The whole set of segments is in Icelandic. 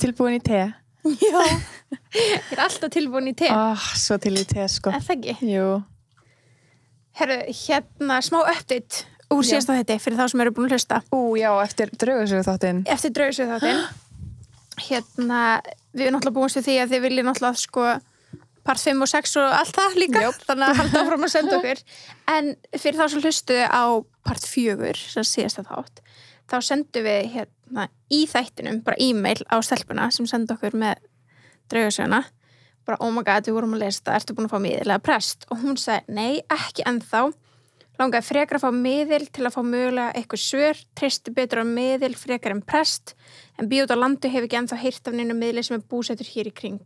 tilbúin í te? Já, ég alltaf tilbúin í te. Svo til í te, sko. Er það ekki? Jú. Herru, hérna smá update úr síðasta þetta fyrir þá sem eru búin að hlusta. Já, eftir draugasögu þáttinn. Eftir draugasögu þáttinn. Hérna, við erum náttúrulega búin við því að þið viljið náttúrulega sko part 5 og 6 og allt það líka. Þannig að halda áfram að senda okkur. En fyrir þá sem hlustuðu á part 4, sem síðasta þátt, þá sendum við hérna í þættinum bara e-mail á stelpuna sem senda okkur með draugasöguna. Bara, oh my god, við vorum að lesa þetta, ertu búin að fá miðilega prest? Og hún sagði, nei, ekki ennþá. Langaði frekar að fá miðil til að fá mögulega eitthvað svör, treysti betur á miðil frekar en prest, en Bíót á landi hefur ekki ennþá heyrt af neinu miðli sem settur hér í kring.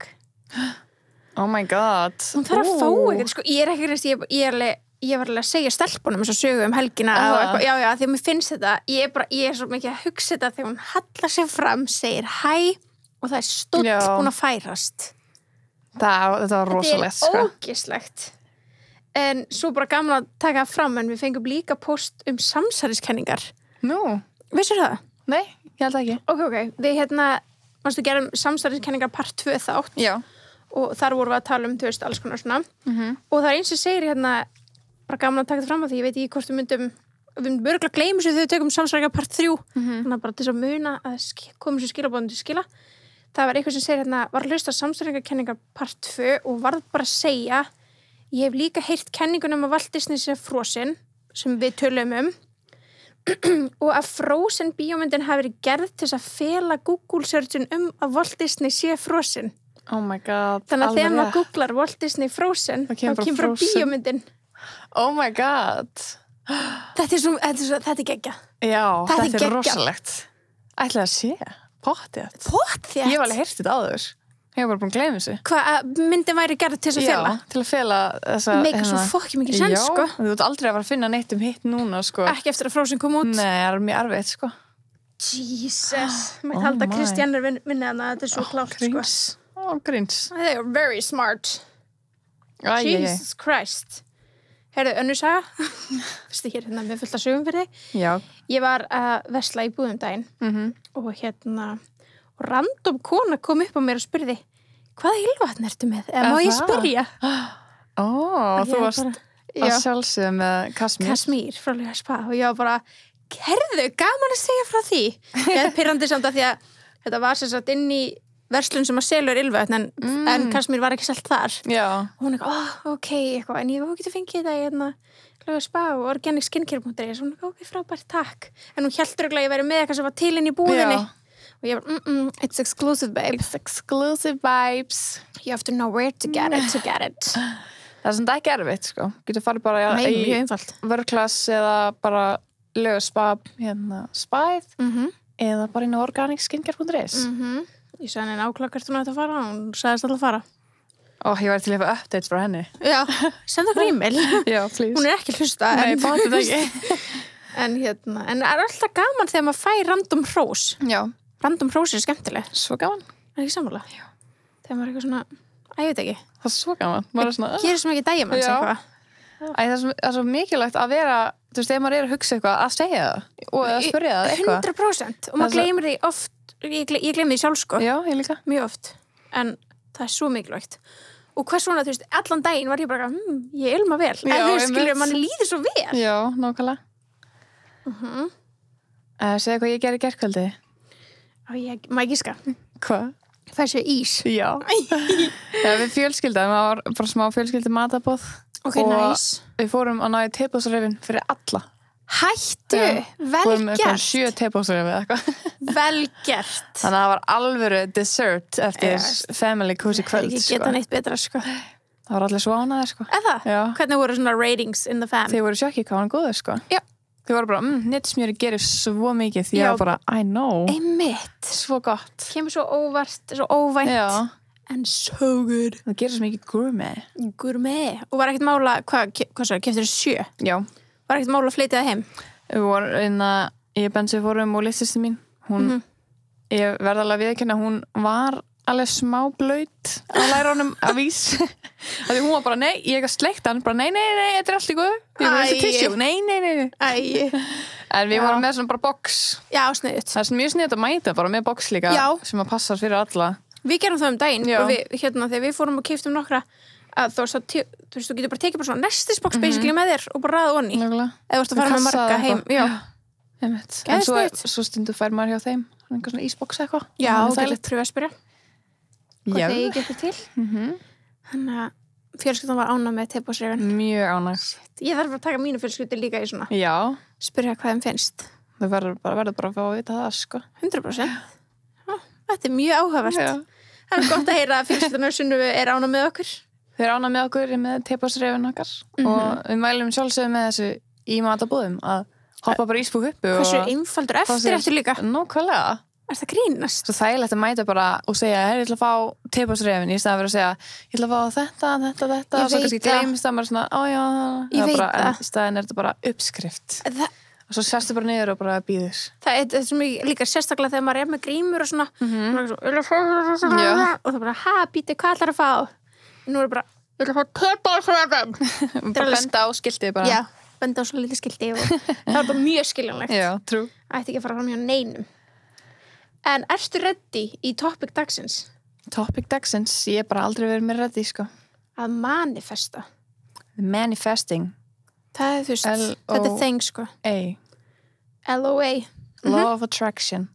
Oh my god. Hún þarf að fá eitthvað, sko, ég er ekki reist, ég var alveg að segja stelpunum eins og sögu helgina og eitthvað, já, því að mér finnst þetta, ég er svo mikið að hugsa þetta þegar hún hallar sig fram, segir hæ og það er stótt búin að færast. Þetta var rosalegt, sko. Þetta er ógeðslegt. En svo bara gaman að taka fram, en við fengum líka post samsæriskenningar. Nú? Vissir það? Nei, ég held ekki. Ok. Við manstu gerum samsæriskenningar part 2 þátt. Já. Og þar vorum við að tala þú veist, alls konar svona. Og það er eins og segir bara gaman að taka það fram að því, ég veit ekki hvort við myndum örgulega gleyma þessu þegar við tökum samsæriskenningar part 3. Þannig að bara til þess að muna að komum þessu skilabóðum til skila. Það var eitthvað sem segir var að hlusta samsæriskenningar part 2 og varð bara að segja, ég hef líka heyrt kenningunum að Walt Disney sé frosinn, sem við tölum og að Frozen bíómyndin hafi verið gerð til þess að fela Google searchin að Walt Disney sé frosinn. Oh my god. Þannig að þegar maður googlar Walt Disney Frozen, þá kemur bara bíómyndin. Oh my god. Þetta er geggjað. Já, þetta er geggjað. rosalegt. Ætlaði að sé. Pottþétt. Pottþétt? Ég hef alveg heyrt þetta áður. Ég hef bara búin að gleyma þessu. Hvað, myndin væri gerð til þess að fela? Já, til að fela þessa... Meika svo fokki mikið sens, sko. Já, þú ert aldrei að fara að finna neitt hitt núna, sko. Ekki eftir að Frozen kom út? Nei, það er mjög erfitt, sko. Jesus. Mætti halda að Kristján vinni hana, þetta er svo klárt, sko. Gríns. They are very smart. Jesus Christ. Heyrðu, önnur saga. Vistu hér, við fullt að sögum fyrir þig. Já. Ég var að versla í búðum daginn og og random kona kom upp á mér og spurði, hvaða ylvatn ertu með? Eða má ég spyrja? Þú varst að sjálfsögðu með Kasmír. Kasmír, frá Lega Spa. Og ég var bara, herðu, gaman að segja frá því. Ég er pirrandi samt að því að þetta var sem sagt inn í verslun sem að selur ylvatn, en Kasmír var ekki selt þar. Já. Og hún ok, eitthvað, en ég getur fengið þetta Lega Spa og Organic Skincare.is. Hún ok, frábært, takk. En hún hélt örugglega að ég væri með eitthvað sem var til inn í búðinni. Og ég var, it's exclusive, babe. It's exclusive vibes. You have to know where to get it. Það er svona ekki erfitt, sko. Getur farið bara í vörklass eða bara Lega Spa, spæð, eða bara inn á Organic Skincare.is. Ég sagði henni nákvæmlega hvert hún ætti að fara og hún sagðist alltaf að fara. Ég væri til að hafa updates frá henni. Já, senda okkur e-mail. Já, please. Hún er ekki hlusta. Nei, bátti það ekki. En það er alltaf gaman þegar maður fær random hrós. Já. Random hrós er skemmtileg. Svo gaman. Er ekki sammála? Já. Þegar maður er eitthvað svona, ég veit ekki. Það er svo gaman. Maður er svona... Gerir svo mikið dægjum eins eitthvað. Það er svo mikilvægt að vera, þú veist, ef maður er að hugsa eitthvað, að segja það og að spyrja það eitthvað. 100%. Og maður gleymir því oft, ég gleymi því sjálf, sko. Já, ég líka. Mjög oft. En það er svo mikilvægt. Og hvað svona, þú veist, allan daginn var ég bara, ég ilma vel. Já, en þú skilur, manni líður svo vel. Já, nákvæmlega. Segðu hvað ég gerði í gærkvöldi. Má ég gíska? Hvað? Þessi ís. Já. Við fjölskyldaðum, það var bara smá fjölskyldi matabóð. Ok, nice. Við fórum að ná í tepósrifin fyrir alla. Hættu, vel fórum gert. Fórum 7 tepósrifin eða eitthvað. Vel gert. Þannig að það var alvöru dessert eftir family cozy kvöld. Ég geta neitt betra, sko. Það var allir svo ánæðir, sko. Eða? Já. Hvernig voru svona ratings in the fam? Þið voru sjokki hvað hann góður, sko. Já. Þið voru bara, nettsmjöri gerir svo mikið því að bara, I know. Einmitt. Svo gott. Kemur svo óvart, svo óvænt. Já. And so good. Það gerir svo mikið gourmet. Gourmet. Og var ekkert mála, hvað svo, keftir 7? Já. Var ekkert mála að fleita það heim? Við vorum, ég bensi fórum og lististin mín. Hún, ég verði alveg að viðurkenna, hún var alveg smá blöyt á lærunum af ís því hún var bara, nei, ég ekki að sleikta hann bara, nei, þetta er allt í góðu ég vilti tissue, nei en við vorum með svona bara box já, sniðut það er mjög sniðut að mæta bara með box líka sem að passa fyrir alla við gerum það daginn og við, þegar við fórum og keyptum nokkra að þú getur bara tekið bara svona nestisbox basically með þér og bara raða onni eða þú ert að fara með marga heim en svo stundu fær maður hjá þeim einhver svona ísbox eitthvað já, það er litt pröfa að spyrja hvað þegar ég getur til þannig að fjölskyldan var ánægð með tepásrefin mjög ánægð ég þarf að taka mínu fjölskyldu líka í svona spyrja hvað þeim finnst það verður bara að fá að vita það sko 100% þetta er mjög áhugavert það er gott að heyra að fjölskyldunar Sunnivu er ánægð með okkur þeir ánægð með okkur með tepásrefin okkar og við mælum sjálfsögðu með þessu í matabúðum að hoppa bara ísbúk uppi hversu einfaldur eftir líka nákvæmlega er það grínast? Svo þægilegt að mæta bara og segja ég ætla að fá tepásrefin í staðan fyrir að segja ég ætla að fá þetta og svo kannski gleymist það maður svona ég veit það en í staðan er þetta bara uppskrift og svo sérstu bara niður og bara býðir það er sem ég líka sérstaklega þegar maður er með grímur og svona og það bara býti hvað ætlar að fá nú er bara ég ætla að fá tepásrefin bara benda á skiltið bara benda á svo lítið skilti og það er bara mjög skiljanlegt ætti ekki að fara fram hjá neinum en ertu ready í topic dagsins? Topic dagsins? Ég er bara aldrei verið með ready sko að manifesta manifesting það er þetta er þeng sko L-O-A Law of Attraction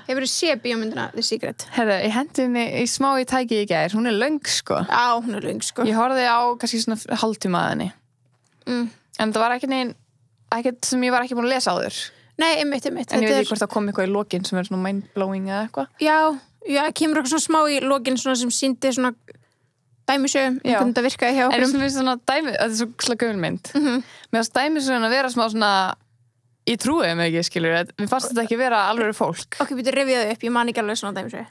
hefur þú séð bíómyndina The Secret? Herra, ég hendi mig í smá í tæki í gær hún er löng sko ég horfði á kannski svona hálftíma að henni en það var ekkert sem ég var ekki búin að lesa áður nei, einmitt en ég veit ekki hvort það kom eitthvað í lokin sem er svona mind-blowing eða eitthvað já, kemur eitthvað svona smá í lokin svona sem sýndi svona dæmisögum hvernig þetta virkaði hjá okkur en það er svona dæmi, þetta er svo slag gömulmynd mér fannst dæmisögum að vera smá svona ég trúi mig ekki, skilur mér fannst þetta ekki vera alveg fólk ok, býttu rifjaðu upp, ég man ekki alveg svona dæmisög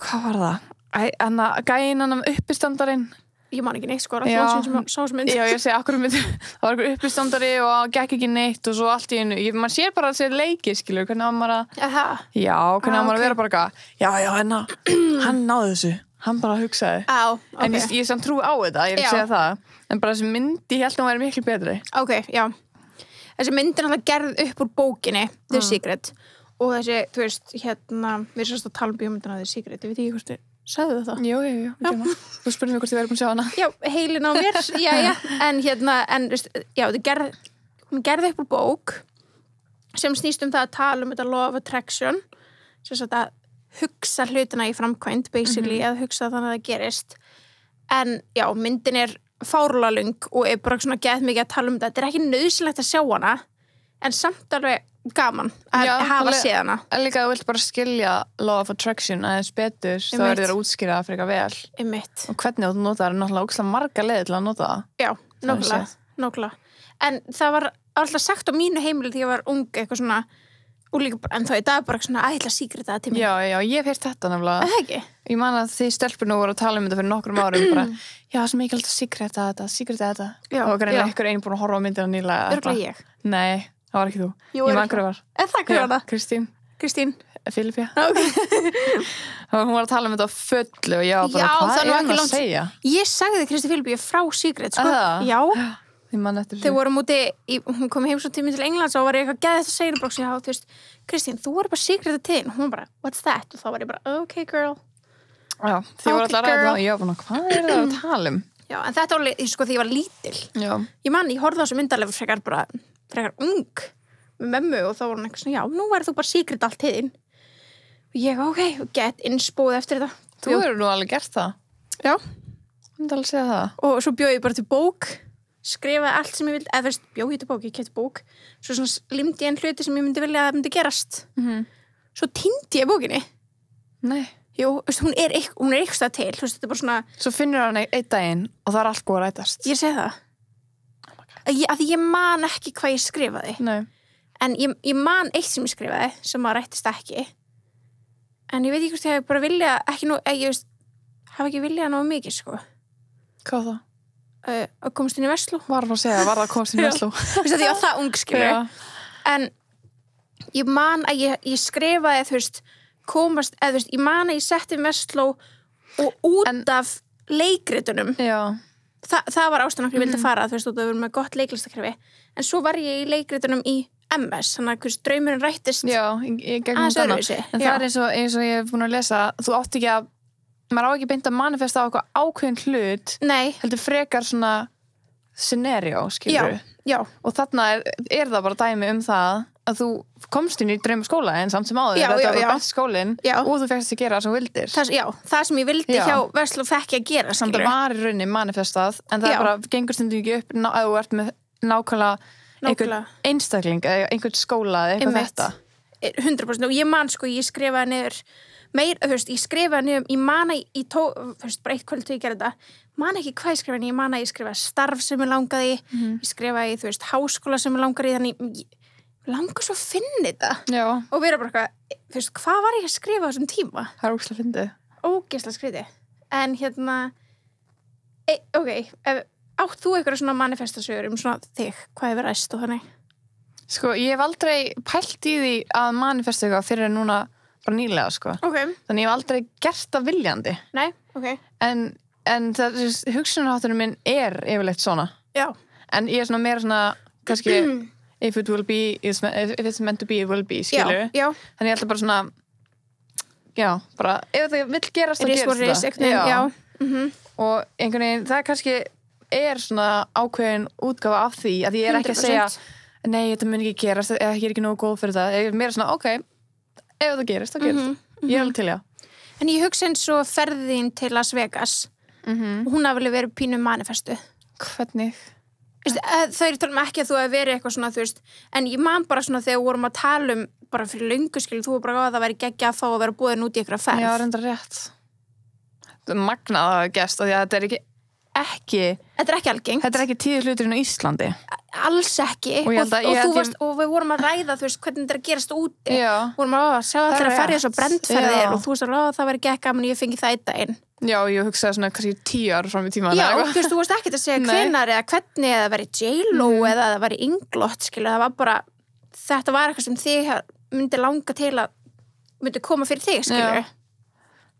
hvað var það? Gæinn uppistandarinn ég man ekki neitt sko, sásmynd já, ég segi akkur það var einhver uppistandari og gekk ekki neitt og svo allt í einu, mann sér bara að segja leiki skilur, hvernig á maður að vera bara hann náði þessu, hann bara hugsaði en ég samt trúi á þetta, ég vil segja það en bara þessi myndi, ég held að hún væri miklu betri ok, já þessi myndi er alltaf gerð upp úr bókinni The Secret og þessi, þú veist, við erum að tala um bíómyndina The Secret, ég veit ekki hvort sagðu það? Jú. Þú spurði mig hvort ég væri búin að sjá hana. Já, heilin á mér, en hún gerði upp úr bók sem snýst það að tala þetta law of attraction sem sagt að hugsa hlutina í framkvæmd basically, að hugsa þannig að það gerist en já, myndin er fárlega löng og er bara svona gett mikið að tala þetta er ekki nauðsynlegt að sjá hana en samt alveg gaman að hafa séð hana líka að þú vilt bara skilja law of attraction aðeins betur þá er þér að útskýra það frekar vel og hvernig þú notar er náttúrulega ógeðslega marga leiðir til að nota það já, nákvæmlega en það var alltaf sagt á mínu heimili þegar ég var ung eitthvað svona og líka bara, en þá í dag bara svona ætla síkrita það til mér já, ég hef heyrt þetta nefnilega það ekki? Ég man að þið stelpurnu voru að tala þetta fyrir nokkrum árum bara, já, það er sem ekki alltaf síkrita þetta og einhver einn búin að horfa á myndina nýlega örgulega ég? Nei, það var ekki þú ég man hverju var það hverju var það? Kristín Filipja hún var að tala þetta á fullu og ég var bara, hvað er hann að segja? Ég sagði Kristín Filipja frá Secret sko. Já þau vorum úti, hún kom heim svo tími til Englands og var ég eitthvað geðið að segja bara, já, þú veist, Kristín, þú voru bara Secret til og hún bara, what's that? Og þá var ég bara, okay girl já, þið voru alltaf ræðið og ég var bara, hvað er það að tala um? Já, en þetta var, sko, því ég var lítil ég horfði á þessu myndalegu frekar ung með mömmu og þá var hún eitthvað svona, já, nú verður þú bara Secret allt tíðin og ég, ok, get innspóð eftir þetta Þú eru nú alveg gert það Já, myndi alveg segja það og svo bjóð ég bara til bók skrifaði allt sem ég vildi, eða fyrst bjóð ég til bók, ég keypti bók svo svona limdi ég einn hluti sem ég myndi vilja að það myndi gerast svo týndi ég bókinni Nei Jú, hún er eitthvað til, þú veist, þetta er bara svona Svo finnur hann einn daginn og það er allt góð að rætast Ég segi það að ég man ekki hvað ég skrifaði Nei. En ég man eitt sem ég skrifaði sem að rættist ekki en ég veit ekki hvort ég hef bara viljað ekki nú, ég veist hafa ekki viljað nógu mikið, sko Hvað það? Að komast inn í Versló Var það að komast inn í Versló Þú veist að ég var það ung, skilur En ég man að ég skrifaði, þú veist komast, eða þú veist, ég man að ég setti Vestló og út af leikritunum það var ástæðan okkur ég vildi fara, þú veist, þú verður með gott leiklistakerfi, en svo var ég í leikritunum í MS, þannig að draumurinn rættist aðeins öðruvísi. En það er eins og ég hef búin að lesa, þú átt ekki að maður á ekki beint að manifesta á eitthvað ákveðin hlut. Nei. Heldur frekar svona scenario, skilur. Já. Og þarna er það bara dæmi það að þú komst inn í draumaskóla en samt sem áður, þetta var best skólinn og þú fekkst að gera það sem vildir. Það sem ég vildi hjá Vestló fekk ég að gera, samt að var í rauninni manifestað, en það bara gengur stundum ekki upp að þú ert með nákvæmlega einhvern einstakling eða einhvern skóla eða eitthvað þetta. 100%, og ég man sko, ég skrifaði niður þú veist, ég skrifaði niður, ég man að þú veist, bara eitt kvöld til ég gerði þetta, man ekki hvað ég skrifaði, ég man að ég skrifaði starf sem ég langaði, ég skrifaði, þú veist, háskóla sem ég langaði, þannig ég langar svo að finna þetta og vera bara eitthvað, þú veist, hvað var ég að skrifa á þessum tíma? Það er ógeðslega fyndið. Ógeðslega skrítið. En hérna, ok, átt þú eitthvað svona manifestasögur svona þig, hvað hefur ræst og þannig? Sko, ég hef aldrei pælt í því að manifesta eitthvað fyrir núna bara nýlega, sko. Okay. Þannig ég hef aldrei gert það viljandi. Nei, ok. En það, hugsunarhátturinn minn er yfirleitt svona. Já. En ég er svona meira svona, kannski, if it will be, if it's meant to be, it will be, skilur. Já. Þannig ég ætla bara svona, bara, ef það vill gerast, þá gerist það. Já. Og einhvern veginn, það kannski svona ákveðin útgáfa af því, að ég er ekki að segja, nei, þetta mun ekki gerast, eða ég er ekki nógu góð fyrir það. Ég er meira svona, ok, ef það gerist, þá gerist það. Ég er alveg til, já. En ég hugsa eins og ferðin til Las Vegas, hún hafi verið pínu manifestu. Hvernig? Það er talað ekki að þú hefur verið eitthvað svona, þú veist, en ég man bara svona þegar við vorum að tala bara fyrir löngu, þú var bara að það væri geggja að fá að vera búin út í eitthvað ferð. Já, reyndar rétt. Þetta er magnað að gest, og þetta er ekki Þetta er ekki algengt. Þetta er ekki 10 hluturinn á Íslandi. Alls ekki. Og við vorum að ræða, þú veist, hvernig þetta er að gerast úti. Vorum að sjá allir að ferja svo brendferðir og þú veist að það væri gegn gaman ég fengi það einn daginn. Já, ég hugsaði svona kannski 10 ára fram í tíma. Já, þú veist ekkert að segja hvenær eða hvernig eða það væri J-Lo eða það væri Inglot, skilja, það var bara, þetta var eitthvað sem þig myndi langa til að myndi koma fyrir þig, skilja.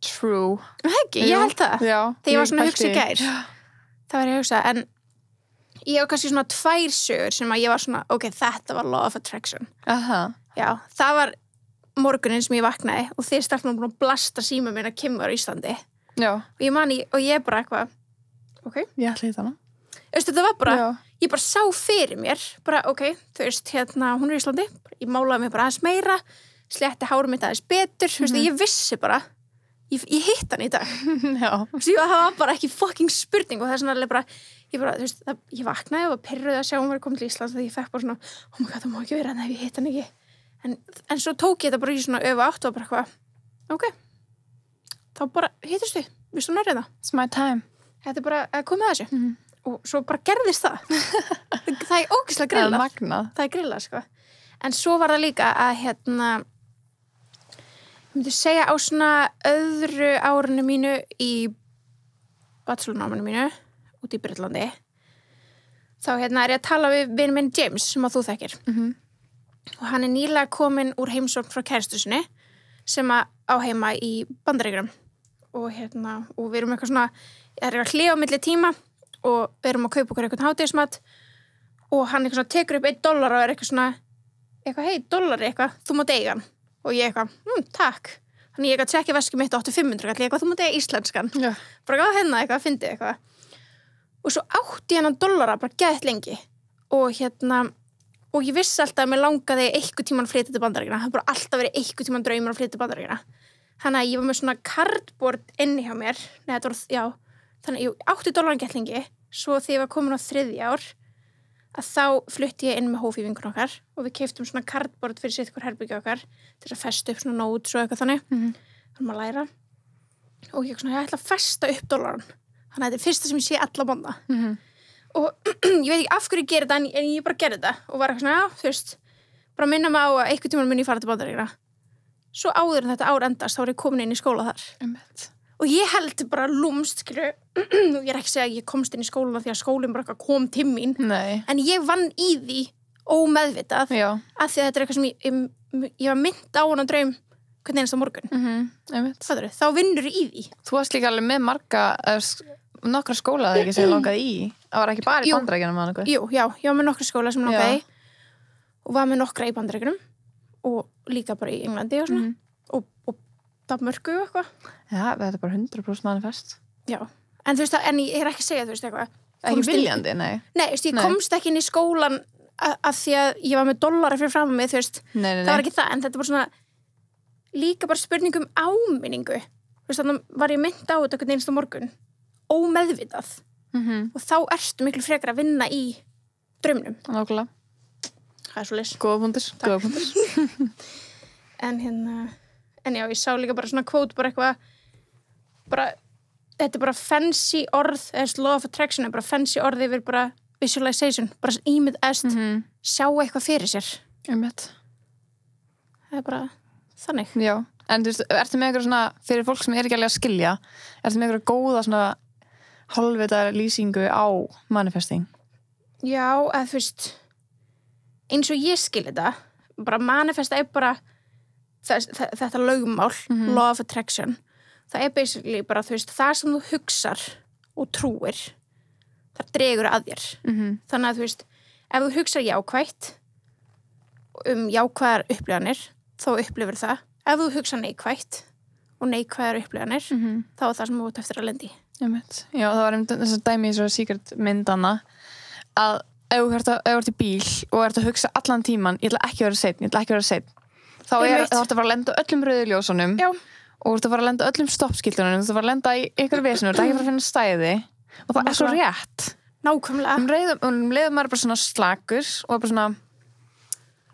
True. Ekki, ég held það. Já. Þegar ég var svona að hugsa í gær. Það var ég að hugsa, en ég hef kannski svona 2 sögur sem að ég var svona, ok, þetta var law of attraction. Já, það var morgunin sem ég vaknaði og þeir starfnum búin að blasta síma minn að Kim var í Íslandi. Já. Og ég er bara eitthvað, ok. Ég ætla í þannig. Þetta var bara, ég bara sá fyrir mér, bara, ok, þú veist, hérna, hún er í Íslandi, ég málaði mig bara aðeins meira, sletti hárum mitt aðeins betur, þú veist, ég vissi bara, ég hitt hann í dag. Já. Það var bara ekki fucking spurning og það er svona bara, þú veist, ég vaknaði og var pirruð að sjá hún var komin til Íslands og ég fekk bara svona, oh my god, það má ekki vera en ef ég hitt hann ekki. En svo tók ég þetta bara í svona öfu átt og bara eitthvað, ok, þá bara hittust við stóðum nærið það. It's my time. Þetta er bara að koma að þessu. Og svo bara gerðist það. Það er ógeðslega grillað. Það er magnað. Það er grillað, sko. En svo var það líka að, ég myndi segja á svona öðru árinu mínu í bachelornáminu mínu út í Breitlandi þá er ég að tala við vin minn James sem að þú þekkir og hann er nýlega kominn úr heimsókn frá kærustu sinni sem að á heima í Bandaríkjunum og við erum eitthvað svona að hlýja á milli tíma og við erum að kaupa okkur eitthvað hádegismat og hann eitthvað svona tekur upp $1 og er eitthvað svona hey, $1 eitthvað, þú mátt eiga hann og ég eitthvað, takk. Þannig ég eitthvað tjekkja veskið mitt 800-500 ég eitthvað, þú mátt eiga íslenskan. Já. Bara gaf hennar eitthvað, fyndið eitthvað. Og svo átti ég $1 bara gætt lengi. Og og ég vissi alltaf að mér langaði einhver tímann að flytja til Bandaríkjanna. Það bara alltaf verið einhver tímann draumur að flytja til Bandaríkjanna. Þannig að ég var með svona cardboard inni hjá mér. Nei, þetta var, þannig að ég átti $1 gætt lengi. Svo þegar ég var komin á 3. ár að þá flutti ég inn með hófi vinkun okkar og við keyptum svona cardboard fyrir sitt hver herbergi okkar til að festa upp svona notes og eitthvað þannig þannig að læra og ég ætla að festa upp $1 þannig að þetta er fyrsta sem ég sé alla mánuða og ég veit ekki af hverju ég geri þetta en ég bara gerði þetta og var eitthvað svona, þú veist bara minna mig á að einhvern tímann mun ég fara til Bandaríkjanna svo áður en þetta ár endast þá er ég komin inn í skóla þar og ég held bara lúmst, skilju og ég er ekki að segja að ég komst inn í skóluna því að skólinn bara kom til mín en ég vann í því ómeðvitað af því að þetta er eitthvað sem ég var mynd á hana draum hvern einasta morgun. Fattarðu? Þá vinnur í því. Þú varst líka alveg með nokkra skóla það ekki sem langaði í. Það var ekki bara í Bandaríkjunum eða eitthvað. Jú, já, ég var með nokkra skóla sem langaði í og var með nokkra í Bandaríkjunum og líka bara í Englandi og svona og Danmörku og eitthvað. Já, þetta bara 100% manifest. Já, en þú veist en ég er ekki að segja, þú veist eitthvað. Ekki viljandi, nei. Nei, þú veist, ég komst ekki inn í skólan af því að ég var með dollari fyrir fram mig, þú veist. Nei. Það var ekki það, en þetta var svona líka bara spurning áminningu. Þú veist, þannig var ég mynd á þetta einhvern einasta morgun, ómeðvitað. Og þá ertu miklu frekar að vinna í draumnum. Nákvæmlega. Það er svo leys. Góða punktur. En já, ég sá líka bara svona kvót, bara eitthvað, þetta er bara fancy orð, eða law of attraction er bara fancy orð yfir bara visualization, bara ímyndast, sjá eitthvað fyrir sér. Það er bara þannig. Já, en þú veist, ertu með eitthvað svona, fyrir fólk sem er ekki alveg að skilja, ertu með eitthvað góða svona hálfvita lýsingu á manifesting? Já, eða þú veist, eins og ég skil þetta, bara manifesta er bara þetta lögmál, law of attraction. Það er basically bara, þú veist, það sem þú hugsar og trúir, það dregur að þér. Þannig að, þú veist, ef þú hugsar jákvætt jákvæðar upplifanir, þá upplifir það. Ef þú hugsa neikvætt og neikvæðar upplifanir, þá er það sem þú ert eftir að lendi. Já, það var þess að dæmi í svo secret myndana að ef þú ert í bíl og ert að hugsa allan tíman, ég ætla ekki að vera seinn, þá ertu að fara að lenda öllum rauðljósunum og þú ert að fara að lenda öllum stoppskiltunum, þú ert að fara að lenda í ykkur vesinu, þú ert ekki að fara að finna stæði og það er svo rétt. Nákvæmlega. Leiðum maður bara svona slakur og bara svona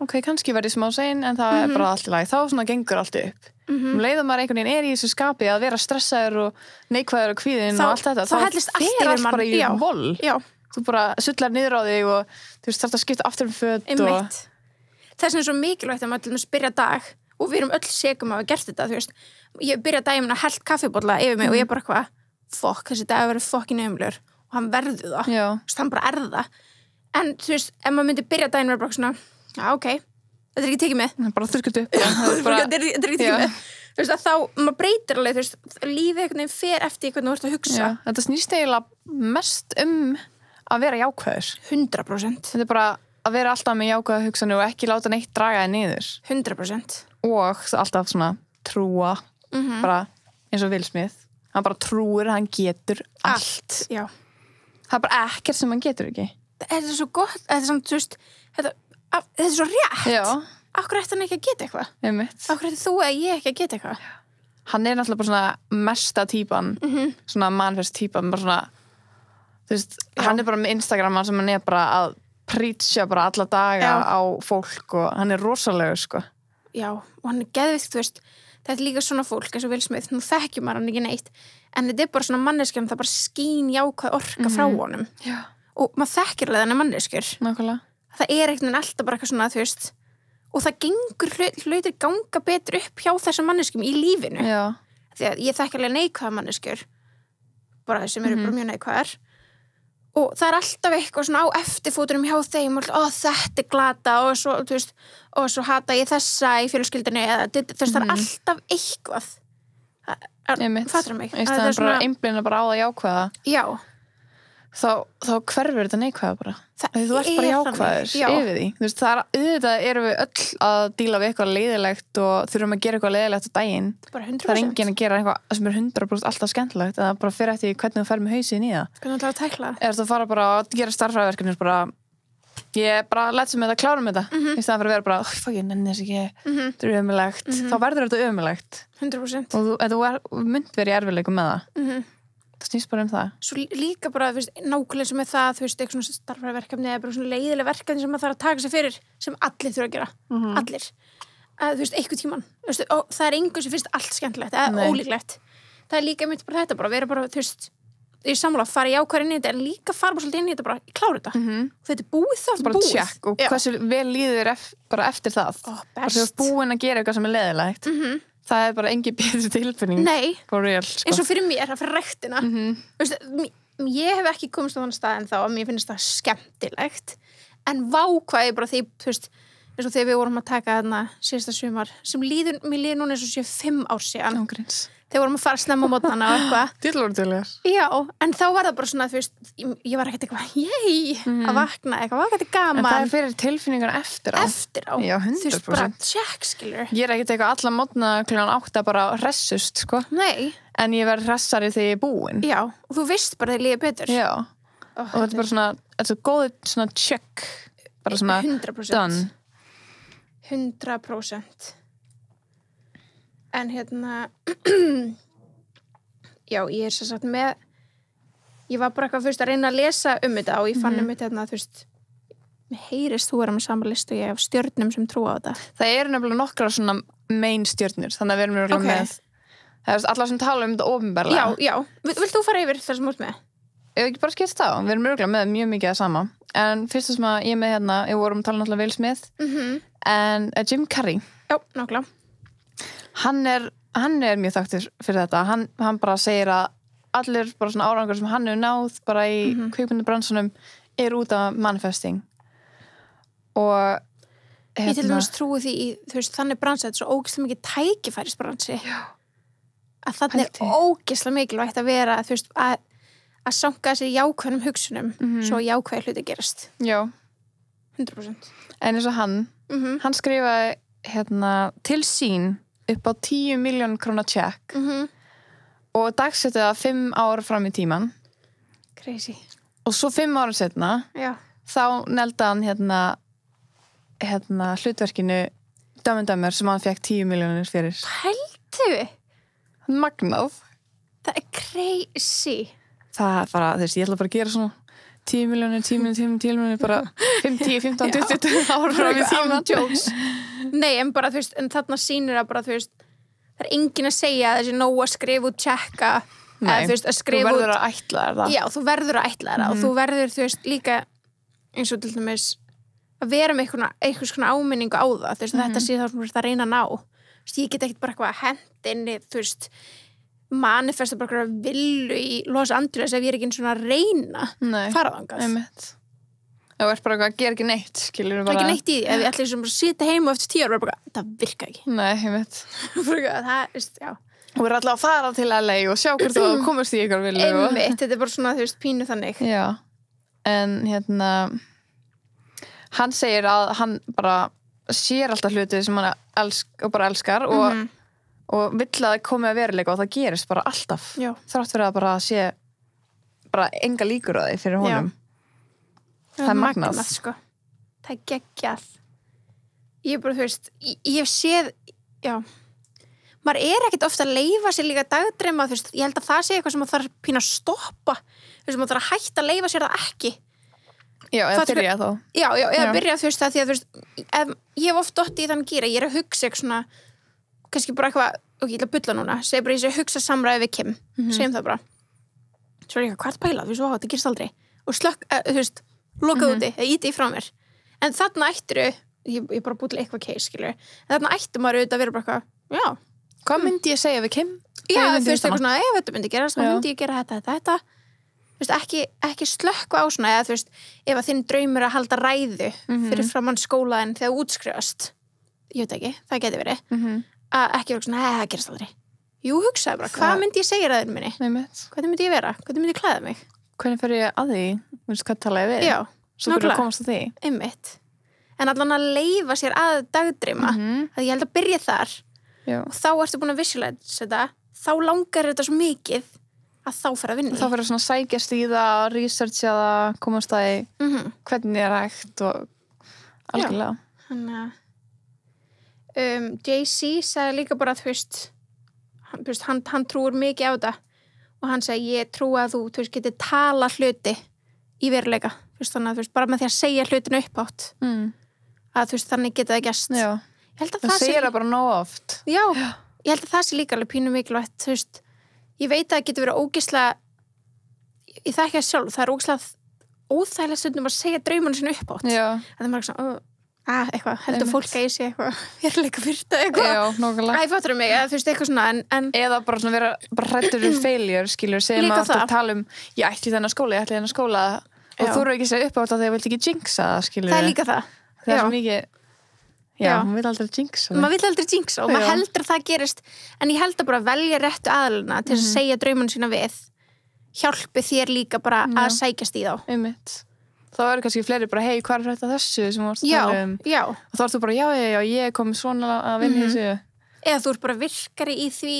ok, kannski verði smá sein en það er bara allt í lagi, þá svona gengur allt upp. Leiðum maður einhvern veginn er í þessu skapi að vera stressaður og neikvæður og kvíðinn og allt þetta, þá fer allt bara í vol. Þú bara sullar niður á þig og þú veist, þarft að skipta aftur föt og þess vegna er svo mikilvægt að maður til að byrja dag og við erum öll segum að hafa gert þetta, þú veist. Ég byrja daginn að held kaffibolla yfir mig og ég bara eitthvað, þessi dag verður fokkin ömurlegur og hann verður það. Þú veist, hann bara er það. En þú veist, ef maður myndi byrja daginn verður bara svona, já, ok, þetta er ekki tekið með. Bara þurrkut upp. Þetta er ekki tekið með. Þú veist, að þá, maður breytir alveg, þú veist, lífið einhvern veginn fer eftir hvernig þú ert að hugsa. Þetta snýst eiginlega mest að vera jákvæður. 100%. Þetta er bara að vera alltaf með jákvæða hugsanir og ekki láta neitt draga þig niður. 100%. Og alltaf svona trúa, bara eins og Will Smith. Hann bara trúir að hann getur allt. Já. Það er bara ekkert sem hann getur ekki. Þetta er svo gott, þetta er samt, þú veist, þetta er svo rétt. Já. Af hverju ætti hann ekki að geta eitthvað? Einmitt. Af hverju ætti þú eða ég ekki að geta eitthvað? Hann er náttúrulega bara svona mesta típan, svona manifest típan, bara svona, þú veist, hann er bara með Instagram sem hann er bara að preacha bara alla daga á fólk og hann er rosalegur, sko. Já, og hann er geðvikt, þú veist, þetta er líka svona fólk eins og Will Smith, nú þekkjum maður hann ekki neitt, en þetta er bara svona manneskjum, það bara skín jákvæð orka frá honum. Já. Og maður þekkir alveg þannig manneskjur. Nákvæmlega. Það er ekkert alltaf bara eitthvað svona, þú veist, og það gengur hlutir ganga betur upp hjá þessum manneskjum í lífinu. Já. Því að ég þekki alveg neikvæða manneskjur, bara sem eru bara mjög neikvæðar. Og það er alltaf eitthvað svona á eftirfótunum hjá þeim og þetta er glata og svo, þú veist, og svo hata ég þessa í fjölskyldinni eða þú veist, það er alltaf eitthvað. Fattar mig? Í staðinn bara einblína bara á það jákvæða. Já. Þá hverfur þetta neikvæða bara. Þú ert bara jákvæður yfir því. Þú veist, auðvitað erum við öll að díla við eitthvað leiðilegt og þurfum að gera eitthvað leiðilegt á daginn. Bara 100%. Það er enginn að gera eitthvað sem er 100% alltaf skemmtilegt, eða bara fyrir eftir hvernig þú fer með hausinn í það. Hvernig þú ætlar að tækla? Þú fara bara að gera starffræðiverkefni bara, ég bara læt sem þetta, klárum þetta, í staðan fyrir að vera bara, fuck, ég nenni þess ekki, þetta er ömurlegt. Þá verður þetta ömurlegt. 100%. Og þú mynd verið í erfiðleikum með það. Það snýst bara það. Svo líka bara, þú veist, nákvæmlega sem er það, þú veist, eitthvað svona starffræðiverkefni eða bara svona leiðileg verkefni sem maður þarf að taka sig fyrir, sem allir þurfa að gera. Allir. Þú veist, eitthvað tíman. Þú veist, og það er einhver sem finnst allt skemmtilegt, eða ólíklegt. Það er líka mitt bara þetta, bara vera bara, þú veist, ég sammála að fara jákvæður inn í þetta, en líka fara bara svolítið inn í þetta, bara klára þetta. Og þetta er búið þá, bara búið. Check, og hversu vel líður bara eftir það. Þú ert búin að gera eitthvað sem er leiðilegt. Það er bara engin betri tilfinning. Nei, real, sko. Eins og fyrir mér, að fyrir ræktina. Veist, ég hef ekki komist á þann stað en þá að mér finnst það skemmtilegt. En vá hvað ég bara því, þú veist, eins og þegar við vorum að taka þarna síðasta sumar sem mér líður núna eins og 5 ár síðan þegar vorum að fara snemma á mótnana og eitthvað Dýrlóruðilegar Já, en þá var það bara svona, þú veist ég var ekkert eitthvað, að vakna eitthvað, hvað þetta gaman En það fyrir tilfinningar eftir á Já, 100% Þú veist, bara check, skilur Ég ekkert eitthvað alla mótna klukkan 8 bara hressust, sko Nei En ég verð hressari þegar ég er búin Já, og þú veist bara þegar líður betur Já, og þetta er bara svona þetta er svo góð svona check bara svona 100% done 100% En já, ég er svo sagt með ég var bara eitthvað fyrst að reyna að lesa þetta og ég fann þetta þú veist mér heyrist þú vera með sama listu ég hef stjörnum sem trúa á þetta Það eru nefnilega nokkrar svona main stjörnur þannig að við erum með það er allar sem tala þetta opinberlega Já, vilt þú fara yfir það sem út með? Ég ekki bara skipta á, við erum örgulega með mjög mikið að sama en fyrsta sem að ég er með ég vorum að tala náttúrulega Will Smith en Jim Carrey Já, nákvæmlega Hann er mjög þakktur fyrir þetta hann bara segir að allir bara svona árangur sem hann hefur náð bara í kvikmyndabransanum er út af manifesting og Ég til dæmis trúi því í þú veist þannig bransi þetta er svo ógeðslega mikið tækifærisbransi að þannig er ógeðslega mikilvægt að vera þú veist að sanka sér jákvæðum hugsunum svo jákvæði hluti gerast Já 100% En eins og hann skrifaði til sín upp á 10 milljón króna check og dagsetti það 5 ár fram í tíman Crazy og svo 5 ára setna þá neldi hann hlutverkinu Dumb and Dumber sem hann fekk 10 milljónir fyrir Hældu Magnað Það er crazy Það er bara, þú veist, ég ætla bara að gera svona 10 milljónir, 10 milljónir bara 5, 10, 15, 20 ára fram í tíman jokes Nei, en bara, þú veist, en þarna sýnir að bara, þú veist, það er enginn að segja þessi nóg að skrifa út tjekka Nei, þú veist, að skrifa þú verður að ætla þér það Já, þú verður að ætla þér það og þú verður, þú veist, líka eins og til dæmis að vera með einhvers konar áminningu á það þú veist, þetta sé þá sem þú veist að reyna að ná þú veist, ég get ekkert bara eitthvað að henda inn í, þú veist, manifesta bara eitthvað villu í Los Angeles ef ég er ekki eins og að reyna fara þangað Það er bara eitthvað að gera ekki neitt skilur bara ekki neitt í því, ef ég ætla að sitja heima eftir 10 ára bara, það virka ekki Nei, ég veit það, veist, já Þú verður alltaf að fara til LA og sjá hvort þú komast í ykkur vilju Einmitt, þetta er bara svona, þú veist, pínu þannig Já, en hann segir að hann bara sér alltaf hluti sem hann bara elskar og vill að það komi að veruleika og það gerist bara alltaf þrátt fyrir að bara sé bara enga líkur á því fyrir honum Það er magnað sko. Það er geggjað Ég er bara, þú veist ég hef séð, já maður er ekkert ofta að leyfa sér líka dagdrauma, þú veist, ég held að það sé eitthvað sem maður þarf pína að stoppa þú veist, maður þarf að hætta að leyfa sér það ekki Já, eða byrja þá Já, eða byrja þú veist það því að þú veist ég hef oft dottið í þann gíra, ég er að hugsa eitthvað svona kannski bara eitthvað, ok, ég ætla að bulla núna segi bara, ég sé að hugsa samræði við Kim segjum það bara svo er ég eitthvað, hvað er pæla, þú veist, þetta gerst aldrei og slökk, þú veist, lokað úti eða íti í frá mér, en þarna ættiru ég bara búið til eitthvað case, skilur en þarna ættir maður auðvitað að vera bara eitthvað, já hvað myndi ég segja við Kim? Já, þú veist, eitthvað svona, ef þetta myndi gerast þá myndi ég gera þetta þú veist, ekki slökkva á svona eða þú veist, ef að þinn draumur að halda ræðu fyrir framann skólaðin þegar þú útskrifast ég veit ekki, það geti verið að ekki vera svona, það gerast aldrei jú, hugsaði bara, hvað myndi ég segja ræðinu minni hvernig myndi ég vera, hvernig myndi ég klæða mig hvernig fer ég að því, þú veist, hvað tala ég við já, svo byrja að komast að því einmitt, en allan að leyfa sér að dagdrauma að ég held að byrja þar og þá ertu búin að visualize þetta þá langar þetta svo mikið að þá fer að vinna þá fer að svona sækjast í það, researcha það komast að því hvernig er hægt og algjörlega Jay-Z sagði líka bara þú veist hann trúir mikið á þetta og hann sagði ég trú að þú veist getur tala hluti í veruleika þú veist, þannig að þú veist bara með því að segja hlutinu uppátt að þú veist þannig geta það gerst já, það segir það bara nóg oft já, ég held að það sé líka alveg pínu mikilvægt þú veist, ég veit að það getur verið ógeðslega ég þekki það sjálf, það er ógeðslega óþægilega stundum að segja draumanu sinu uppátt já, að það er margir svona eitthvað, heldur fólk að ég sé eitthvað veruleika fyrta eitthvað já, nákvæmlega fattur mig, eða þú veist eitthvað svona en eða bara svona vera bara hræddur failure, skilur, segjum að það tala ég ætli þennan skóla og þú eru ekki að segja uppátt að þið vilt ekki jinxa það, skilur það er líka það er svo mikið hún vil aldrei jinxa maður vill aldrei jinxa og maður heldur það gerist en ég held að bara velja réttu aðalina til að segja draumun sína við hjálpi þér líka bara að sækjast í þá þá eru kannski fleiri bara hei, hvað er þetta þessu sem varst að tala um og þá ert þú bara, já, ég kom svona að vinna þessu eða þú ert bara virkari í því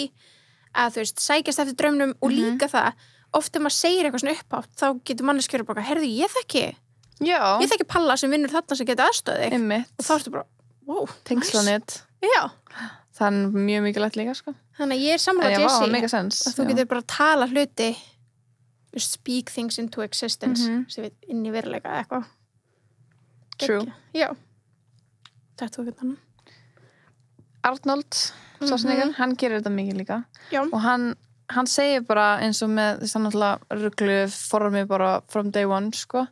að þú veist, sækjast eftir draumnum og líka það, oft ef maður segir eitthvað svona uppátt þá getur manneskjörur bara, heyrðu, ég þekki Palla sem vinnur þarna sem getur aðstöð þig og þá ertu bara, wow, tengslanett það er mjög mikilvægt líka sko. Þannig að ég er sammála Jessie að þú getur bara að tala hluti speak things into existence sem við inn í veruleika eitthvað true þetta þú ekki þannig Arnold Schwarzenegger, hann gerir þetta mikið líka og hann segir bara eins og með þess að náttúrulega ruglu formi bara from day one sko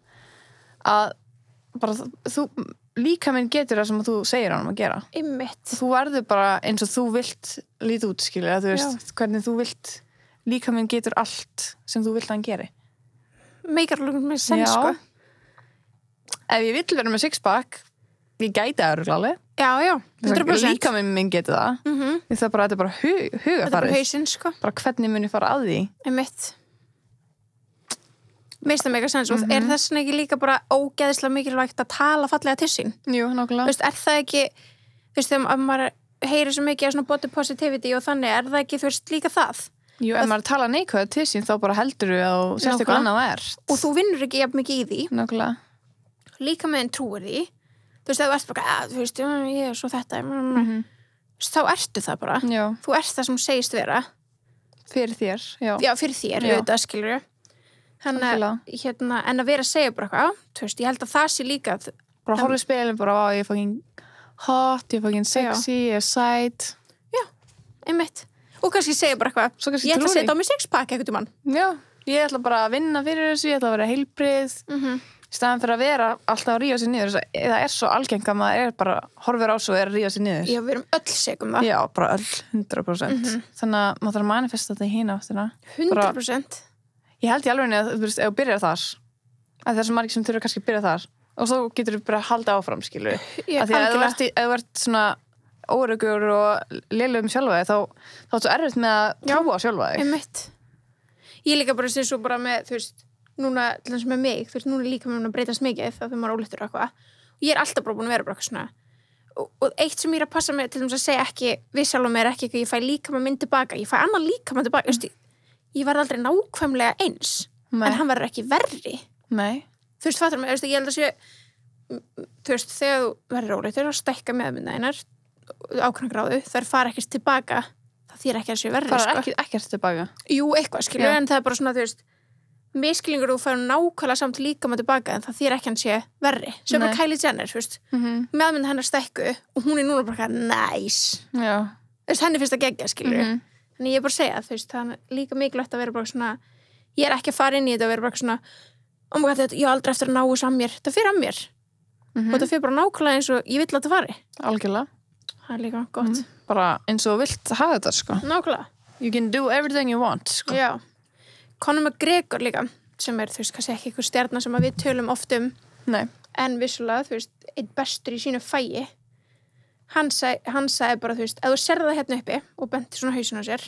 að bara þú líka minn getur það sem þú segir hann að gera þú verður bara eins og þú vilt lítið út skilur að þú veist hvernig þú vilt líka minn getur allt sem þú vilt að hann geri meikar alveg með senn sko ef ég vill vera með sixpack ég gæti það öruglega 100% líka minn getur það þetta er bara hugafarið þetta er bara hausinn sko bara hvernig mun ég fara að því Meist það meika sens og er þess vegna ekki líka bara ógeðslega mikilvægt að tala fallega til sín? Jú, nákvæmlega. Þú veist, er það ekki, þú veist, þegar maður heyrir svo mikið af svona body positivity og þannig, er það ekki, þú veist, líka það? Jú, ef maður tala neikvæða til sín þá bara heldur þú að þú sérst eitthvað annað er. Og þú vinnur ekki jafn mikið í því. Nákvæmlega. Líka með en trúir því. Þú veist, ef þú ert bara, þú veist, ég er svo þetta. Þá ertu það bara. Já. Þú ert það sem segist vera. Fyrir þér, Já, fyrir þér, auðvitað, skilurðu. Þannig en að vera að segja bara eitthvað, þú veist, ég held að það sé líka bara horfðu í spegilinn bara, ég er fucking hot, ég er fucking sexy, ég er sæt einmitt og kannski segja bara eitthvað, ég ætla að setja á mig sixpack eitthvað tímann ég ætla bara að vinna fyrir þessu, ég ætla að vera heilbrið í staðan fyrir að vera alltaf að ríða sér niður það er svo algengt að maður er bara horfir á svo og er að ríða sér niður við erum öll segum það bara öll, 100% þannig að maður þarf að manifesta þetta í hina áttina 100% ég held í alveg að þú veist, ef þú byrjar þar að það er svo margir sem þurfa kannski að byrja þar og þá getur þú bara að halda áfram, skilur að því að ef þú ert svona óöruggur og lélegum sjálfa þig þá er svo erfitt með að trúa sjálfa þig ég líka bara sé svo bara með, þú veist núna, til þess með mig, þú veist, núna líka með að breytast mikið þá þegar maður er ólíktur og eitthvað og ég er alltaf bara búin að vera bara eitthvað svona og eitt sem ég er að passa með til þess að segja ekki við sjálfa mér ekki, ég fæ líka með minn tilbaka ég fæ annan líka með tilbaka, ég var aldrei nákvæmlega eins en hann verður ekki verri þú veist, fattur mig, ég held að sé þú veist, þegar þú verður óleittur að stækka meðmynda einar ákveðna gráðu, þær fara ekkert tilbaka það þýr ekki að sé verri fara ekkert tilbaka jú, eitthvað, skilur, en það er bara svona, þú veist miskilningur og fara nákvæmlega samt líka með tilbaka en það þýr ekki að sé verri sem bara Kylie Jenner, þú veist meðmynda hennar stækku og hún er núna bara nice þú veist, henni finnst að gegja, skilur en ég er bara að segja, þú veist, það er líka mikilvægt að vera bara svona, ég er ekki að fara inn í þetta að vera bara svona, ég á aldrei eftir að ná þess að mér, það fyrir að mér og það fyrir bara nákvæmlega eins og ég vill að það fari algjörlega, það er líka gott bara eins og vilt hafa þetta, sko nákvæmlega, you can do everything you want, sko já, Conor McGregor líka sem er, þú veist, kannski ekki eitthvað stjarna sem við tölum oft en vissulega, þú veist, einn bestur í sínu fæi hann sagði bara, þú veist, ef þú serði það hérna uppi og benti svona hausinn á sér